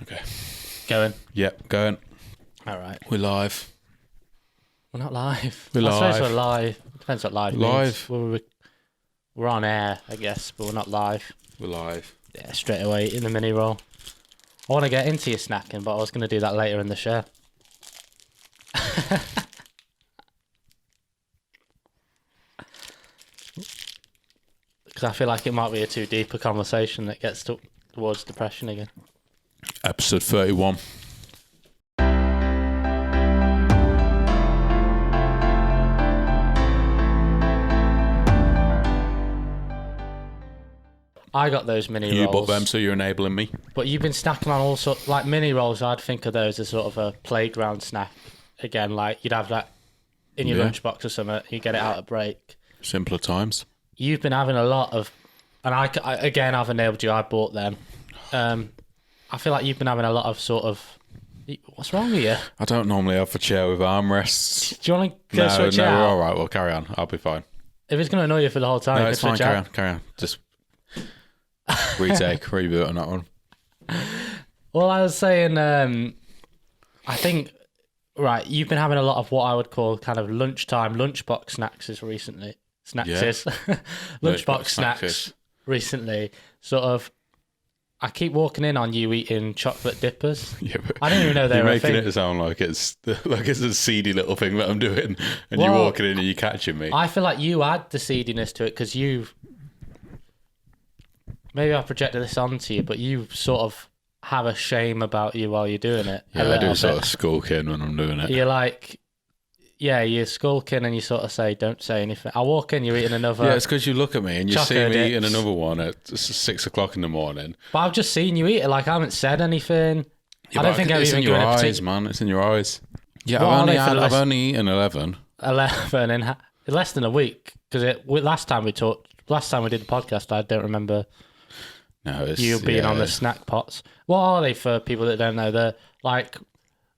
Okay. Going? Yep, going. All right. We're live. We're not live. We're I suppose live. we're live. Depends what live Live. means. We're on air, I guess, but we're not live. We're live. Yeah, straight away in the mini roll. I want to get into your snacking, but I was going to do that later in the show. Because I feel like it might be a too deep a conversation that gets towards depression again. Episode 31. I got those mini rolls. You bought them, so you're enabling me. But you've been snacking on all sorts, like mini rolls. I'd think of those as sort of a playground snack. Again, like you'd have that in your lunchbox or something. You get it out at break. Simpler times. You've been having a lot of, and I again, I've enabled you. I bought them. I feel like you've been having a lot of sort of. What's wrong with you? I don't normally have a chair with armrests. Do you want to go switch out? No, all right. Well, carry on. I'll be fine. If it's going to annoy you for the whole time, No, it's fine. Carry on. Just retake, reboot on that one. Well, I was saying, I think, right, you've been having a lot of what I would call kind of lunchbox snacks recently. Lunchbox snacks recently. Sort of, I keep walking in on you eating chocolate dippers. Yeah, but I didn't even know they were a thing. You're making it sound like it's a seedy little thing that I'm doing, and you're walking in and you're catching me. I feel like you add the seediness to it because you've. Maybe I projected this onto you, but you sort of have a shame about you while you're doing it. Yeah, I do sort of skulking when I'm doing it. You're like, yeah, you're skulking and you sort of say, don't say anything. I walk in, you're eating another. Yeah, it's because you look at me and you see me dips. eating another one at 6 o'clock in the morning. But I've just seen you eat it. Like, I haven't said anything. Yeah, I don't think I've it's even in your given eyes, man. It's in your eyes. Yeah, What I've only eaten 11. 11 in less than a week. Because last time we did the podcast, I don't remember. No, it's You being on the snack pots. What are they for people that don't know? They're like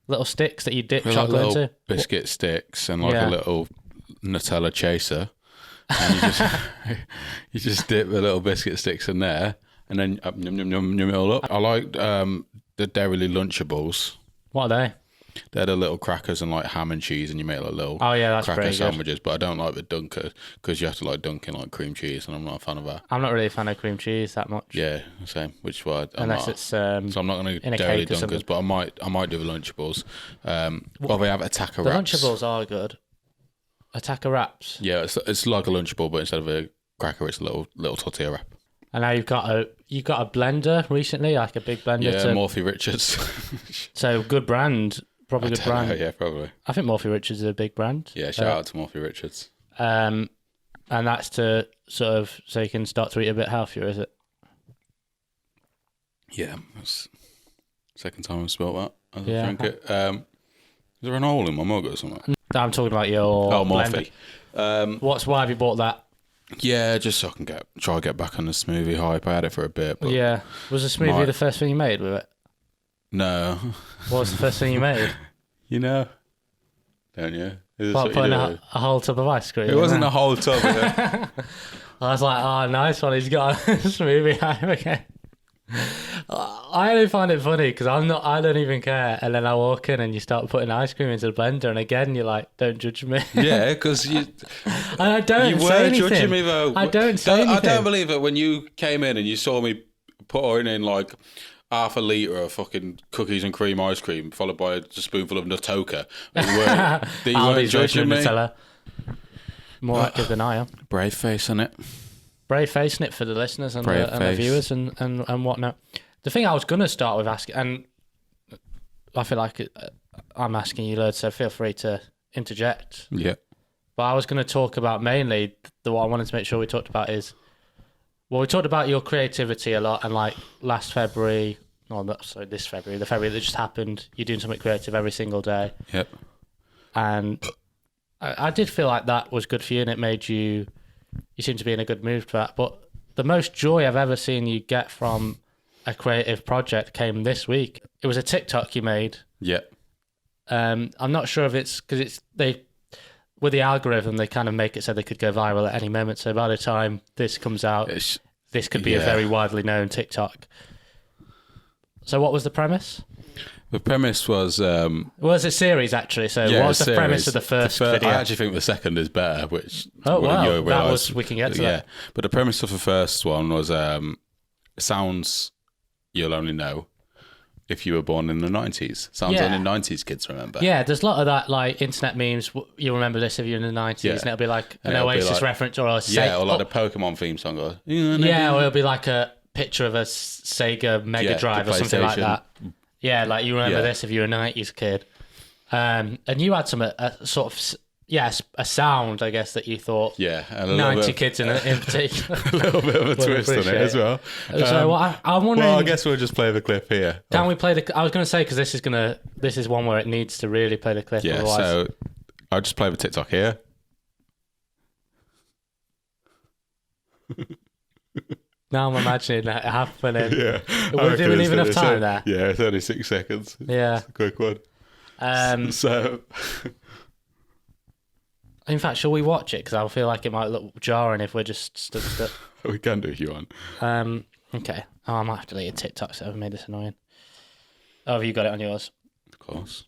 little sticks that you dip chocolate like little into. biscuit sticks and like a little Nutella chaser. And you just dip the little biscuit sticks in there and then yum it all up. I like the Dairy Lunchables. What are they? They're the little crackers and like ham and cheese, and you make like little that's cracker pretty sandwiches. But I don't like the dunker because you have to like dunk in like cream cheese, and I'm not a fan of that. I'm not really a fan of cream cheese that much. Yeah, same. Which is why unless it's so I'm not going to Dairy Dunkers, but I might do the Lunchables. Well, they have Attacker the wraps. The Lunchables are good. Attacker wraps. Yeah, it's like a Lunchable, but instead of a cracker, it's a little tortilla wrap. And now you've got a blender recently, like a big blender. Yeah, Morphy Richards. So good brand. Probably good brand. Yeah, probably. I think Morphy Richards is a big brand. Yeah, shout out to Morphy Richards. And that's to sort of so you can start to eat a bit healthier, is it? Yeah, that's second time I've spelt that. As I drink it. Is there an hole in my mug or something? I'm talking about your Morphy. Why have you bought that? Yeah, just so I can try to get back on the smoothie hype. I had it for a bit. But yeah. Was the smoothie the first thing you made with it? No. What was the first thing you made? You know, don't you? What, putting a whole tub of ice cream? It wasn't a whole tub. I was like, oh, nice one. He's got a smoothie hype again. I only find it funny because I don't even care. And then I walk in and you start putting ice cream into the blender, and again you're like, don't judge me. Yeah, because you. And I don't say anything. You were judging me though. I don't say anything. I don't believe it when you came in and you saw me pouring in like half a litre of fucking cookies and cream ice cream, followed by a spoonful of Nutoka. You weren't judging me. Nutella. More active than I am. Brave face on it. Brave facing it for the listeners and the viewers and whatnot. The thing I was going to start with asking, and I feel like I'm asking you loads, so feel free to interject. Yeah. But I was going to talk about mainly, what I wanted to make sure we talked about is, well, we talked about your creativity a lot, and like this February, the February that just happened, you're doing something creative every single day. Yep. And I did feel like that was good for you, and it made you seem to be in a good mood for that. But the most joy I've ever seen you get from a creative project came this week. It was a TikTok you made. Yeah. I'm not sure if it's because with the algorithm, they kind of make it so they could go viral at any moment. So by the time this comes out, this could be a very widely known TikTok. So what was the premise? The premise was... Well, it's a series, actually. So what was the premise of the first video? I actually think the second is better, which... Oh, wow. We can get to that. But the premise of the first one was sounds you'll only know if you were born in the 90s. Sounds only 90s kids remember. Yeah, there's a lot of that, like, internet memes. You'll remember this if you're in the 90s, and it'll be like an Oasis reference or a Sega... Yeah, or like the Pokemon theme song. Or it'll be like a picture of a Sega Mega Drive or something like that. Yeah, like you remember this if you're a 90s kid. And you had some sort of, a sound, I guess, that you thought. Yeah. And 90 kids in particular. A little bit of a twist on it as well. So I'm wondering... Well, I guess we'll just play the clip here. Can we play I was going to say, because this is one where it needs to really play the clip. Yeah, otherwise... so I'll just play the TikTok here. Now I'm imagining that happening. Yeah. We're doing even enough time there. Yeah, it's only 6 seconds. Yeah. It's a quick one. So... In fact, shall we watch it? Because I feel like it might look jarring if we're just stood still. We can do if you want. Okay. Oh, I might have to delete a TikTok, so I've made this annoying. Oh, have you got it on yours? Of course.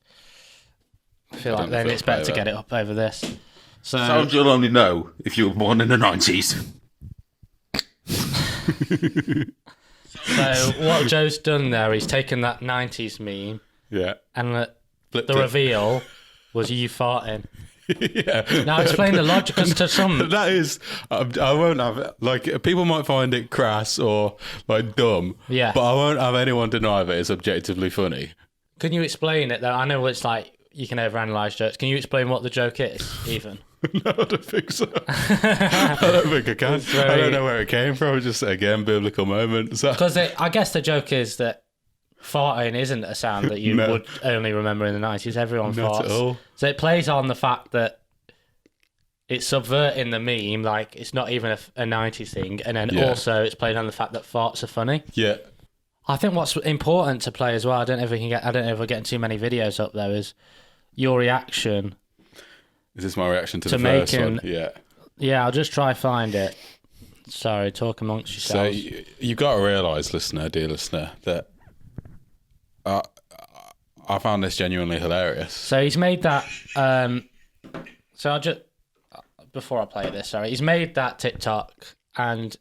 I feel like then it's better to get it up over this. So sounds you'll only know if you were born in the 90s. So what Joe's done there, he's taken that 90s meme. Yeah. And the reveal was you farting. Yeah. Now explain the logic, because to some... That is... I won't have... Like, people might find it crass or, like, dumb. Yeah. But I won't have anyone deny that it's objectively funny. Can you explain it, though? I know it's like, you can overanalyze jokes. Can you explain what the joke is, even? No, I don't think so. I don't think I can. I don't know where it came from. It's just, again, biblical moment. Because I guess the joke is that farting isn't a sound that you would only remember in the 90s. Everyone farts. At all. So it plays on the fact that it's subverting the meme, like it's not even a 90s thing. And then also it's playing on the fact that farts are funny. Yeah. I think what's important to play as well, I don't know if we're getting too many videos up there, is your reaction. Is this my reaction to the first one? Yeah. Yeah, I'll just try find it. Sorry, talk amongst yourselves. So you've got to realise, dear listener, that I found this genuinely hilarious. So he's made that. So I'll just before I play this, he's made that TikTok, and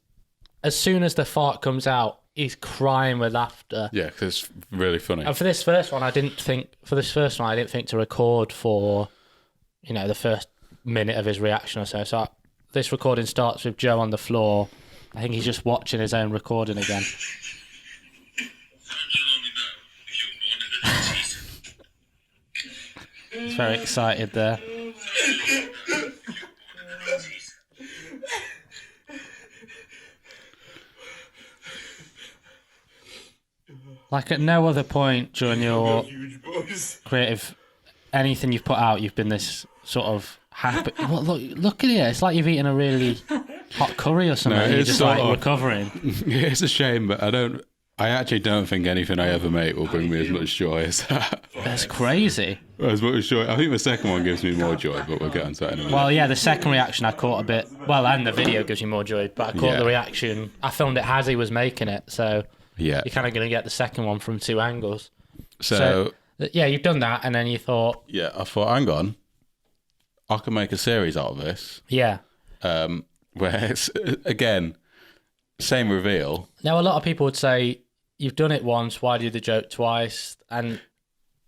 as soon as the fart comes out, he's crying with laughter. Yeah, because it's really funny. And for this first one, I didn't think to record for, the first minute of his reaction or so. So this recording starts with Joe on the floor. I think he's just watching his own recording again. He's very excited there. Like at no other point during your creative, anything you've put out, you've been this sort of happy. Well, look at it. It's like you've eaten a really hot curry or something. And you're just like recovering. It's a shame, but I actually don't think anything I ever make will bring me as much joy as that. That's crazy. As much joy. I think the second one gives me more joy, but we'll get on to that in a minute. Well, yeah, the second reaction I caught a bit. Well, and the video gives you more joy, but I caught the reaction. I filmed it as he was making it, so you're kind of going to get the second one from two angles. So yeah, you've done that, and then you thought... Yeah, I thought, hang on, I can make a series out of this. Yeah. Where it's, again, same reveal. Now, a lot of people would say, you've done it once, why do the joke twice? And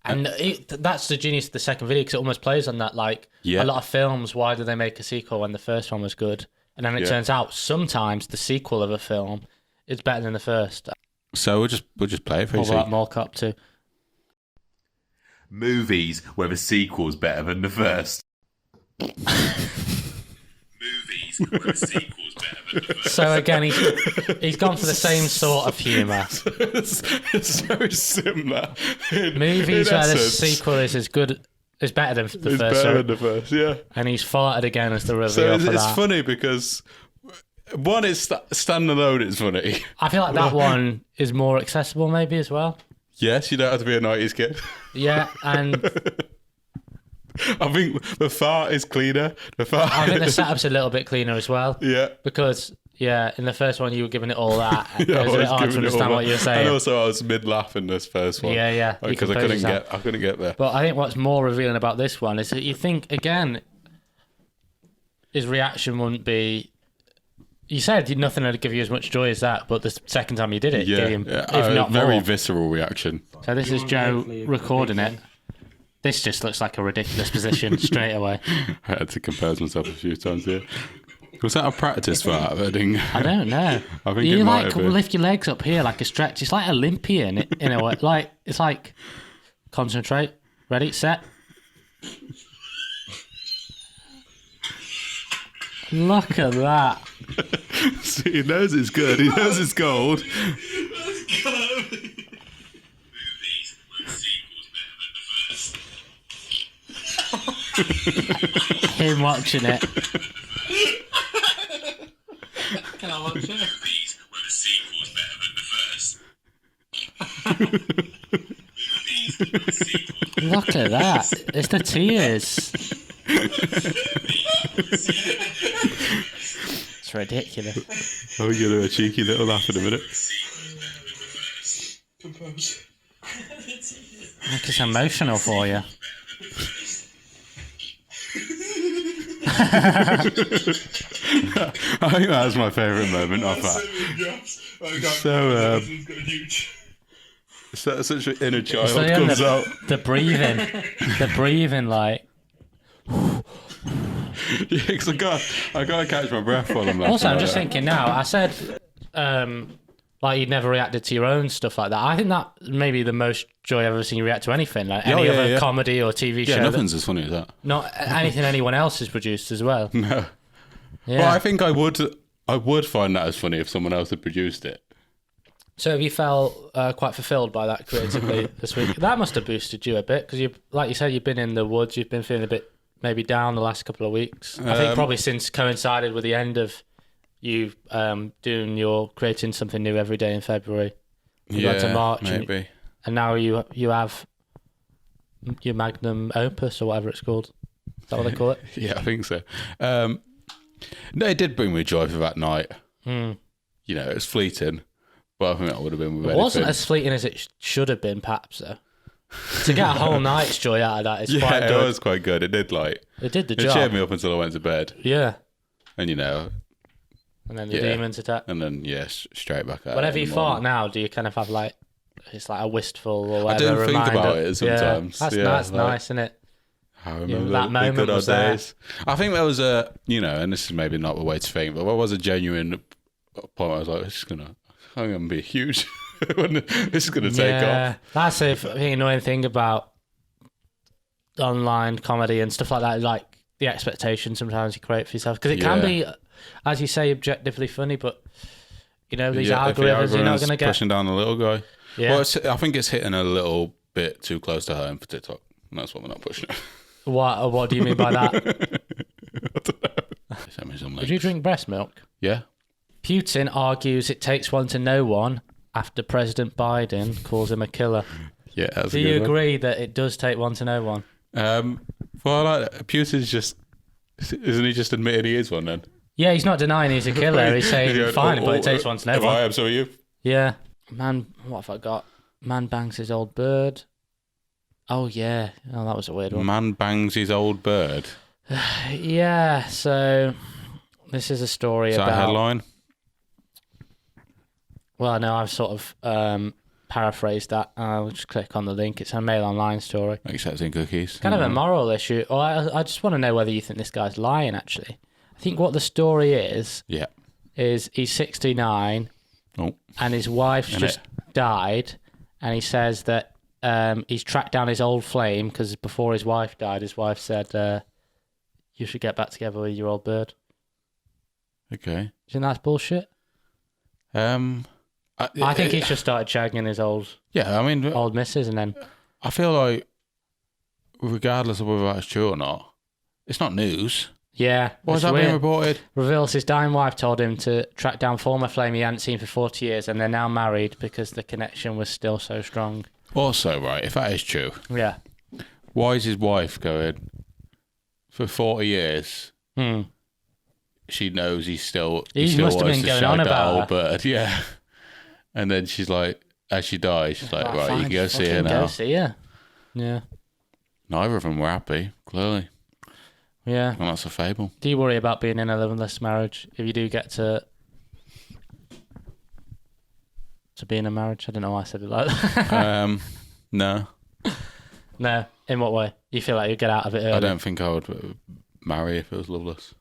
that's the genius of the second video, because it almost plays on that, like, a lot of films, why do they make a sequel when the first one was good? And then it turns out sometimes the sequel of a film is better than the first. So we'll just play it for you. What more up to? Movies where the sequel's better than the first. Movies where the sequel's better than the first. So again, he's gone for the same sort of humour. It's very similar. Movies where the sequel is better than the first. It's better than the first, yeah. And he's farted again as the reveal so for that. It's funny because... One, it's standalone, it's funny. I feel like that one is more accessible maybe as well. Yes, you don't have to be a 90s kid. Yeah, and... I think the fart is cleaner. I think the setup's a little bit cleaner as well. Yeah. Because Yeah, in the first one you were giving it all that. Yeah, It was a bit hard to understand what you were saying. And also I was mid-laughing this first one. Yeah. Because I couldn't get there. But I think what's more revealing about this one is that you think, again, his reaction wouldn't be... You said nothing would give you as much joy as that, but the second time you did it, gave him, if not very more. visceral reaction. So this is Joe recording it. This just looks like a ridiculous position straight away. I had to compose myself a few times here. Was that a practice for that? I don't know. I think you it might like have been. lift your legs up here like a stretch. It's like Olympian in a way. Like it's like concentrate, ready, set. Look at that. See, he knows it's good. He knows it's gold. Him watching it. Can I watch it? These were the sequels better than the first. Look at that. It's the tears. It's ridiculous. Oh, we're going to do a cheeky little laugh in a minute. Like it's emotional for you. I think that was my favourite moment of that. So, such an inner child So, comes out. the breathing, like. Yeah, 'cause I got to catch my breath while I'm laughing. Also, I'm like just that. thinking now. I said, like you'd never reacted to your own stuff like that. I think that may be the most joy I've ever seen you react to anything, like any other comedy or TV show. Yeah, nothing's as funny as that. Not anything anyone else has produced as well. No. Yeah. Well, I think I would find that as funny if someone else had produced it. So have you felt quite fulfilled by that creatively this week? That must have boosted you a bit because you, like you said, you've been in the woods. You've been feeling a bit maybe down the last couple of weeks. I think probably since coincided with the end of you creating something new every day in February. You got to March, maybe. and now you have your magnum opus or whatever it's called. Is that what they call it? Yeah, I think so. No, it did bring me joy for that night. You know, it's fleeting, but I think that would have been with It wasn't as fleeting as it should have been, perhaps, though. To get a whole night's joy out of that is quite good. It was quite good. It did It did the it job. cheered me up until I went to bed. Yeah. And you know, And then the demons attack. and then straight back out. Whenever you fart now, do you kind of have like it's like a wistful or whatever? I do think reminder? about it sometimes. Yeah. That's like, nice, isn't it? I remember that the moment good old was there. days. I think there was a, and this is maybe not the way to think, but there was a genuine point where I was like, I'm going to be huge. This is going to take off. That's the annoying thing about online comedy and stuff like that, like the expectation sometimes you create for yourself. Because it can be, as you say, objectively funny, but, these algorithms, you're not going to get... pushing down the little guy. Yeah. Well, I think it's hitting a little bit too close to home for TikTok. And that's why we're not pushing it. What do you mean by that? I don't know. Send me some Would links. you drink breast milk? Yeah. Putin argues it takes one to know one after President Biden calls him a killer. Yeah. That's Do a you good one. agree that it does take one to know one? Well, Putin's isn't he just admitted he is one then? Yeah, he's not denying he's a killer. He's saying, fine, but it takes one to know If one. I am, so are you. Yeah. Man, what have I got? Man bangs his old bird. Oh, yeah. Oh, that was a weird one. Man bangs his old bird. Yeah, so this is a story Is that about... a headline? Well, no, I've sort of paraphrased that. I'll just click on the link. It's a Mail Online story. Accepting cookies. Kind of a moral issue. Or I just want to know whether you think this guy's lying, actually. I think what the story is Yeah. he's 69 Oh. and his wife's just died, and he says that he's tracked down his old flame because before his wife died, his wife said, you should get back together with your old bird. Okay. Do you think that's bullshit? I think he's just started shagging his old missus, and then... I feel like, regardless of whether that's true or not, it's not news. Yeah. Why is that being reported? Reveals his dying wife told him to track down former flame he hadn't seen for 40 years, and they're now married because the connection was still so strong. Also, right, if that is true, Yeah. why is his wife going for 40 years? she knows he still He must have wants been to going shag on that about old her. bird. Yeah. And then she's like, as she dies, she's like, right, you can go see her now. Go see her. Yeah. Neither of them were happy, clearly. Yeah. Well, that's a fable. Do you worry about being in a loveless marriage if you do get to be in a marriage? I don't know why I said it like that. No. No. In what way? You feel like you get out of it early? I don't think I would marry if it was loveless.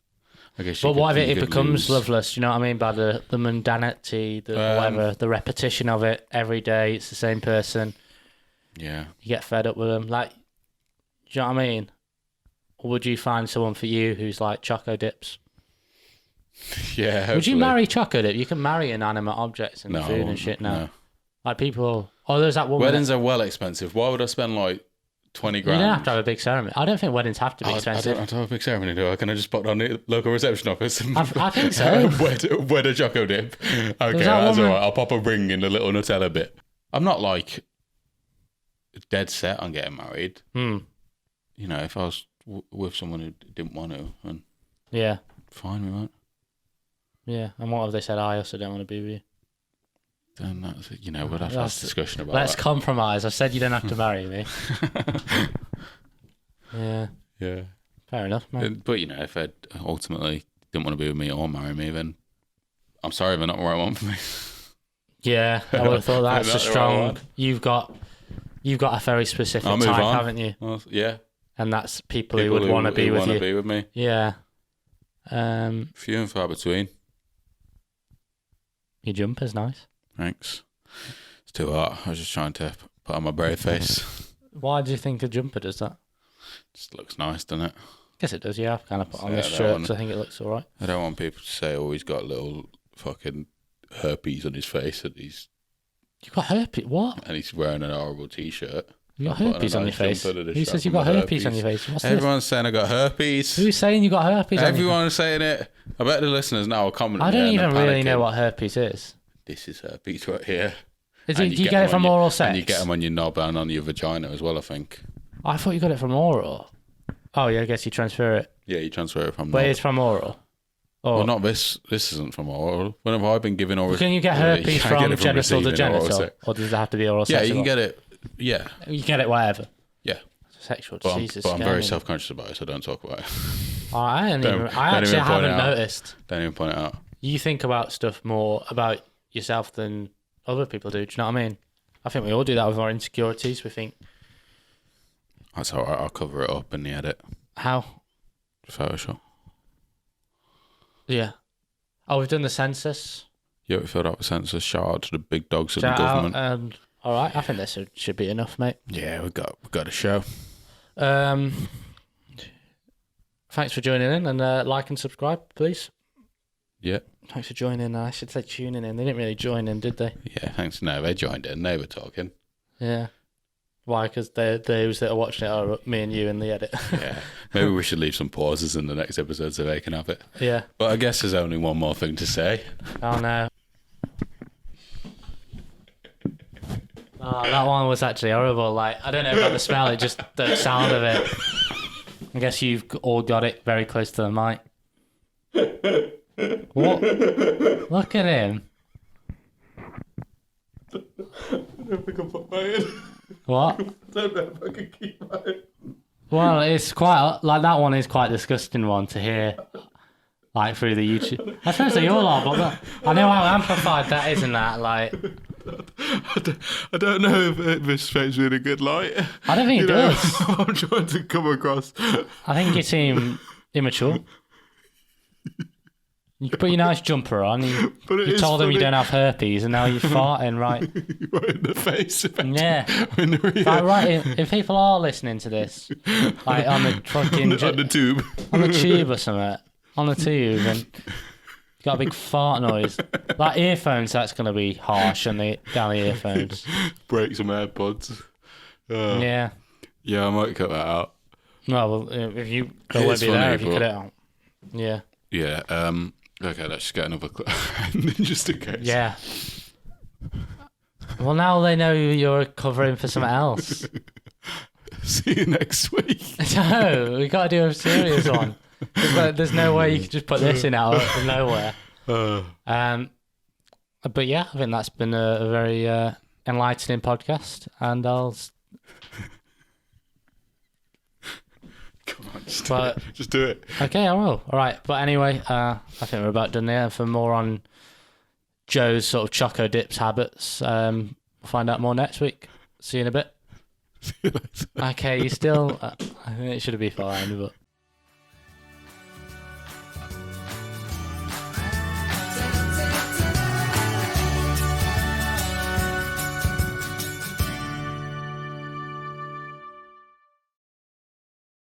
I guess. But what if you it could becomes lose. loveless? You know what I mean? By the mundanity, the whatever, the repetition of it every day. It's the same person. Yeah. You get fed up with them. Like, do you know what I mean? Or would you find someone for you who's like Choco Dips? Yeah. Hopefully. Would you marry Choco Dip? You can marry inanimate objects and food and shit now. No. Like people. Oh, there's that woman. Weddings are well expensive. Why would I spend like 20 grand? You don't have to have a big ceremony. I don't think weddings have to be expensive. I don't have to have a big ceremony, do I? Can I just put on the local reception office? I think so. Wed a Choco Dip. Okay, that that's woman- all right. I'll pop a ring in the little Nutella bit. I'm not like dead set on getting married. You know, if I was with someone who didn't want to, then Yeah. fine, we won't. Yeah. And what if they said, I also don't want to be with you? Then that's, you know, we'll have a discussion about Let's that. compromise. I said you don't have to marry me. Yeah. Yeah. Fair enough, man. But, you know, if Ed ultimately didn't want to be with me or marry me, then I'm sorry, they're not the right one for me. Yeah, I would have thought that's a That's the right strong. one. You've got a very specific I'll move type, on. haven't you? Well, yeah. And that's people who would want to be with wanna you. be with me. Yeah. Few and far between. Your jumper's nice. Thanks. It's too hot. I was just trying to put on my brave face. Why do you think a jumper does that? Just looks nice, doesn't it? Guess it does. Yeah, I've kind of put on Yeah, this that shirt one. because I think it looks all right. I don't want people to say, oh, he's got little fucking herpes on his face and he's You got herpes? What? wearing an horrible t-shirt. You got I put on a herpes on your nice face? jumper to Who says distract you from got the herpes on your face? What's this? Everyone's saying I got herpes. Who's saying you got herpes on your face? Everyone's saying it. I bet the listeners now are commenting. I don't and even they're really know panicking. what herpes is. This is herpes right here. Do And you get it from oral sex? And you get them on your knob and on your vagina as well, I think. I thought you got it from oral. Oh, yeah, I guess you transfer it. Yeah, you transfer it from But knob. it's from oral. Oh. Well, not this. This isn't from oral. When have I been given oral? Can you get Yeah, herpes I from get it genital to receiving oral genital? sex. Or does it have to be oral Yeah, sex? you can get it. Yeah, You get it wherever. yeah. Sexual But disease I'm is very scary. self-conscious about it, so don't talk about it. I Don't actually even point haven't it out. noticed. Don't even point it out. You think about stuff more about yourself than other people do. Do you know what I mean? I think we all do that with our insecurities. We think, That's all right. I'll cover it up in the edit. how? Photoshop. Yeah. Oh, we've done the census. Yeah, we filled out the census. Shout out to the big dogs of the Shout out, government. all right, I think this should be enough, mate. Yeah, we got a show. Thanks for joining in, and like and subscribe, please. Yeah, Thanks for joining. I should say tuning in. They didn't really join in, did they? yeah. Thanks. No, they joined in. They were talking. Yeah. Why? Because those that are watching it are me and you in the edit. Yeah. Maybe we should leave some pauses in the next episode so they can have it. Yeah. But I guess there's only one more thing to say. Oh no. Oh, that one was actually horrible. Like, I don't know about the smell, it just the sound of it. I guess you've all got it very close to the mic. What? Look at him. I don't think I put mine in. What? I don't know if I can keep mine. Well, it's quite like that one is quite a disgusting one to hear, like through the YouTube. I suppose they all are, but I know how amplified that is in that. Like, I don't know if this makes me in a good light. I don't think it does. I'm trying to come across. I think you seem immature. You put your nice jumper on. You told them you don't have herpes, and now you're farting, right? Right in the face. Yeah. In the rear. Like, right, if people are listening to this, like on the fucking on the tube. on the tube or something, on the tube, and you got a big fart noise. Like earphones, that's going to be harsh on the down the earphones. Break some AirPods. Yeah. Yeah, I might cut that out. Well, if you it won't It's be funny, there if you but- cut it out. Yeah. Yeah. Okay, let's just get another just in case. Yeah. Well, now they know you're covering for something else. See you next week. No, we got to do a serious one. There's no way you could just put this in out of nowhere. But yeah, I think that's been a very enlightening podcast, and I'll. Come on, just do it. Okay, I will. All right, but anyway, I think we're about done there. For more on Joe's sort of Choco Dips habits, we'll find out more next week. See you in a bit. See you later. Okay, you still. I think it should be fine, but.